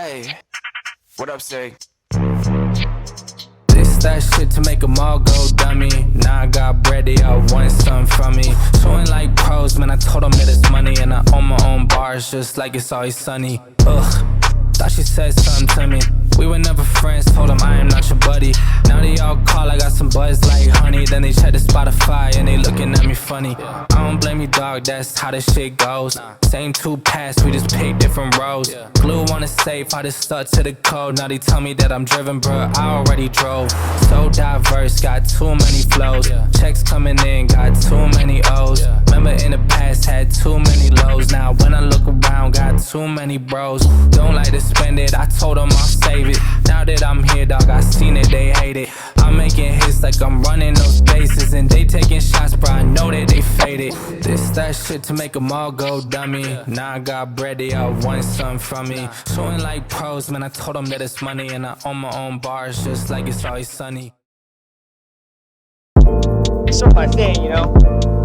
Hey, what up, say? This that shit to make them all go dummy. Now I got bread, they all want something from me. Showing like pros, man, I told them that it's money. And I own my own bars, just like it's always sunny. Ugh, thought she said something to me. We were never friends, told them I am not your buddy. Now they all call, I got some buzz like honey. Then they check the Spotify and they looking at me funny. I don't blame you, dog, that's how this shit goes. Same two paths, we just pick different roads. Glue on the safe, I just stuck to the code. Now they tell me that I'm driven, bruh, I already drove. So diverse, got too many flows. Checks coming in, got too many O's. Remember in the past, had too many lows. Now when I look around, got too many bros. Don't like to spend it, I told them I'll save it. Now that I'm here, dog, I seen it, they hate it. I'm making hits like I'm running those bases. And they taking shots, bro, I know that they faded. This that shit to make them all go dummy. Now I got bread, they all want something from me. Showing like pros, man, I told them that it's money. And I own my own bars, just like it's always sunny. It's sort of my thing, you know?